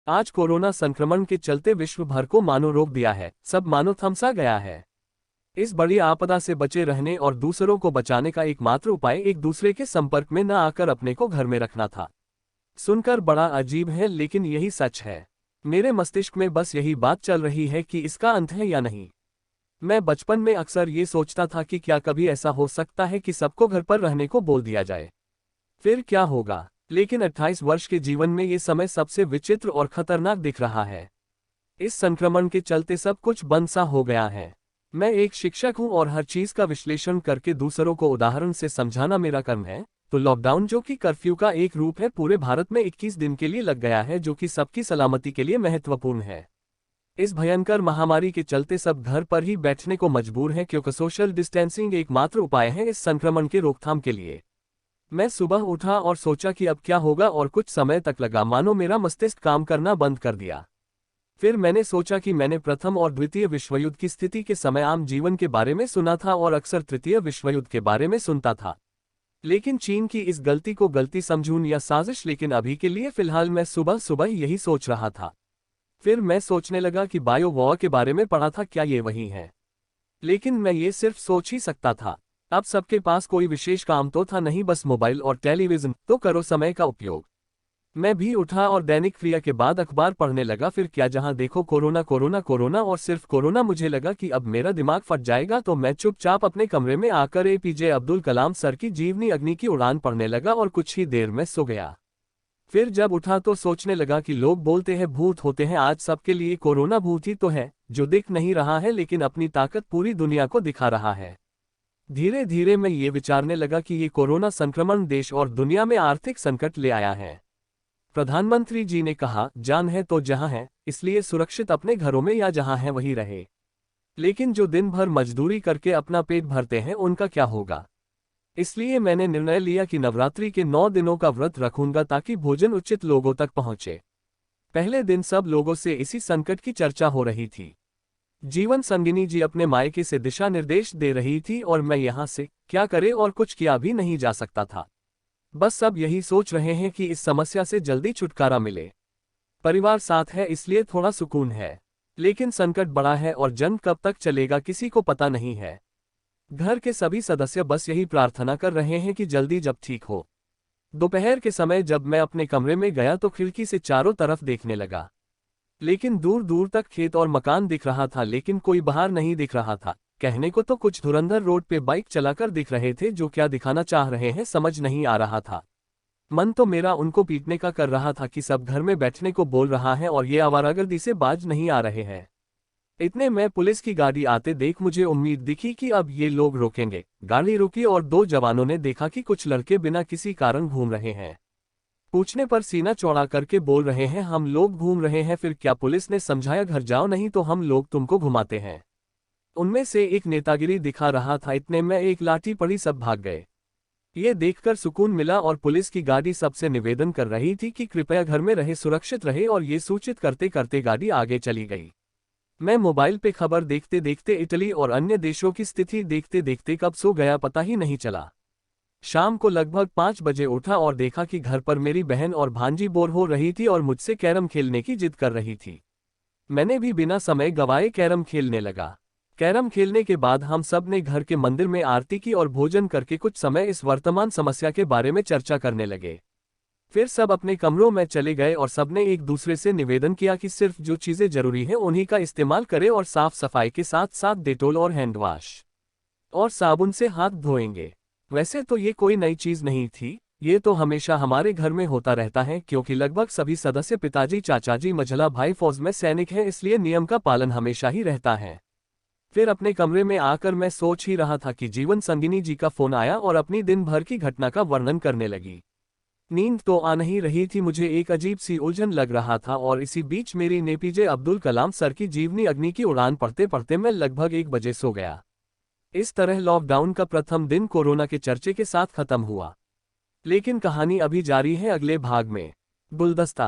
आज कोरोना संक्रमण के चलते विश्व भर को मानो रोक दिया है, सब मानो थमसा गया है। इस बड़ी आपदा से बचे रहने और दूसरों को बचाने का एकमात्र उपाय एक दूसरे के संपर्क में न आकर अपने को घर में रखना था। सुनकर बड़ा अजीब है, लेकिन यही सच है। मेरे मस्तिष्क में बस यही बात चल रही है कि इसका अंत है या नहीं। मैं बचपन में अक्सर ये सोचता था कि क्या कभी ऐसा हो सकता है कि सबको घर पर रहने को बोल दिया जाए, फिर क्या होगा। लेकिन 28 वर्ष के जीवन में ये समय सबसे विचित्र और खतरनाक दिख रहा है। इस संक्रमण के चलते सब कुछ बंद सा हो गया है। मैं एक शिक्षक हूं और हर चीज का विश्लेषण करके दूसरों को उदाहरण से समझाना मेरा कर्म है। तो लॉकडाउन, जो कि कर्फ्यू का एक रूप है, पूरे भारत में 21 दिन के लिए लग गया है, जो कि सबकी सलामती के लिए महत्वपूर्ण है। इस भयंकर महामारी के चलते सब घर पर ही बैठने को मजबूर हैं, क्योंकि सोशल डिस्टेंसिंग एकमात्र उपाय है इस संक्रमण के रोकथाम के लिए। मैं सुबह उठा और सोचा कि अब क्या होगा, और कुछ समय तक लगा मानो मेरा मस्तिष्क काम करना बंद कर दिया। फिर मैंने सोचा कि मैंने प्रथम और द्वितीय विश्वयुद्ध की स्थिति के समय आम जीवन के बारे में सुना था और अक्सर तृतीय विश्वयुद्ध के बारे में सुनता था। लेकिन चीन की इस गलती को गलती समझूं या साजिश, लेकिन अभी के लिए फिलहाल मैं सुबह सुबह यही सोच रहा था। फिर मैं सोचने लगा कि बायो वॉर के बारे में पढ़ा था, क्या ये वही है? लेकिन मैं ये सिर्फ सोच ही सकता था। अब सबके पास कोई विशेष काम तो था नहीं, बस मोबाइल और टेलीविजन, तो करो समय का उपयोग। मैं भी उठा और दैनिक क्रिया के बाद अखबार पढ़ने लगा। फिर क्या, जहां देखो कोरोना कोरोना कोरोना और सिर्फ कोरोना। मुझे लगा कि अब मेरा दिमाग फट जाएगा, तो मैं चुपचाप अपने कमरे में आकर एपीजे अब्दुल कलाम सर की जीवनी अग्नि की उड़ान पढ़ने लगा और कुछ ही देर में सो गया। फिर जब उठा तो सोचने लगा कि लोग बोलते हैं भूत होते हैं, आज सबके लिए कोरोना भूत ही तो है, जो दिख नहीं रहा है लेकिन अपनी ताकत पूरी दुनिया को दिखा रहा है। धीरे धीरे मैं ये विचारने लगा कि ये कोरोना संक्रमण देश और दुनिया में आर्थिक संकट ले आया है। प्रधानमंत्री जी ने कहा, जान है तो जहां है, इसलिए सुरक्षित अपने घरों में या जहां है वहीं रहे। लेकिन जो दिन भर मजदूरी करके अपना पेट भरते हैं, उनका क्या होगा? इसलिए मैंने निर्णय लिया कि नवरात्रि के 9 दिनों का व्रत रखूंगा, ताकि भोजन उचित लोगों तक पहुंचे। पहले दिन सब लोगों से इसी संकट की चर्चा हो रही थी। जीवन संगिनी जी अपने मायके से दिशा निर्देश दे रही थी और मैं यहां से क्या करे और कुछ किया भी नहीं जा सकता था। बस सब यही सोच रहे हैं कि इस समस्या से जल्दी छुटकारा मिले। परिवार साथ है इसलिए थोड़ा सुकून है, लेकिन संकट बड़ा है और जंग कब तक चलेगा किसी को पता नहीं है। घर के सभी सदस्य बस यही प्रार्थना कर रहे हैं कि जल्दी जब ठीक हो। दोपहर के समय जब मैं अपने कमरे में गया तो खिड़की से चारों तरफ देखने लगा, लेकिन दूर दूर तक खेत और मकान दिख रहा था, लेकिन कोई बाहर नहीं दिख रहा था। कहने को तो कुछ धुरंधर रोड पे बाइक चलाकर दिख रहे थे, जो क्या दिखाना चाह रहे हैं समझ नहीं आ रहा था। मन तो मेरा उनको पीटने का कर रहा था कि सब घर में बैठने को बोल रहा है और ये आवारागर्दी से बाज नहीं आ रहे हैं। इतने में पुलिस की गाड़ी आते देख मुझे उम्मीद दिखी कि अब ये लोग रोकेंगे। गाड़ी रुकी और 2 जवानों ने देखा कि कुछ लड़के बिना किसी कारण घूम रहे हैं। पूछने पर सीना चौड़ा करके बोल रहे हैं, हम लोग घूम रहे हैं। फिर क्या, पुलिस ने समझाया, घर जाओ नहीं तो हम लोग तुमको घुमाते हैं। उनमें से एक नेतागिरी दिखा रहा था। इतने में एक लाठी पड़ी, सब भाग गए। ये देखकर सुकून मिला और पुलिस की गाड़ी सबसे निवेदन कर रही थी कि कृपया घर में रहे, सुरक्षित रहे, और ये सूचित करते करते गाड़ी आगे चली गई। मैं मोबाइल पे खबर देखते देखते इटली और अन्य देशों की स्थिति देखते देखते कब सो गया पता ही नहीं चला। शाम को लगभग 5 बजे उठा और देखा कि घर पर मेरी बहन और भांजी बोर हो रही थी और मुझसे कैरम खेलने की जिद कर रही थी। मैंने भी बिना समय गवाए कैरम खेलने लगा। कैरम खेलने के बाद हम सब ने घर के मंदिर में आरती की और भोजन करके कुछ समय इस वर्तमान समस्या के बारे में चर्चा करने लगे। फिर सब अपने कमरों में चले गए और सबने एक दूसरे से निवेदन किया कि सिर्फ जो चीजें जरूरी हैं उन्हीं का इस्तेमाल करें और साफ सफाई के साथ साथ डेटोल और हैंड वॉश और साबुन से हाथ धोएंगे। वैसे तो ये कोई नई चीज नहीं थी, ये तो हमेशा हमारे घर में होता रहता है, क्योंकि लगभग सभी सदस्य पिताजी, चाचाजी, मझला भाई फौज में सैनिक हैं, इसलिए नियम का पालन हमेशा ही रहता है। फिर अपने कमरे में आकर मैं सोच ही रहा था कि जीवन संगिनी जी का फोन आया और अपनी दिन भर की घटना का वर्णन करने लगी। नींद तो आ नहीं रही थी, मुझे एक अजीब सी उलझन लग रहा था, और इसी बीच मेरी एपीजे अब्दुल कलाम सर की जीवनी अग्नि की उड़ान पढ़ते पढ़ते मैं लगभग 1 बजे सो गया। इस तरह लॉकडाउन का प्रथम दिन कोरोना के चर्चे के साथ खत्म हुआ, लेकिन कहानी अभी जारी है अगले भाग में। गुलदस्ता।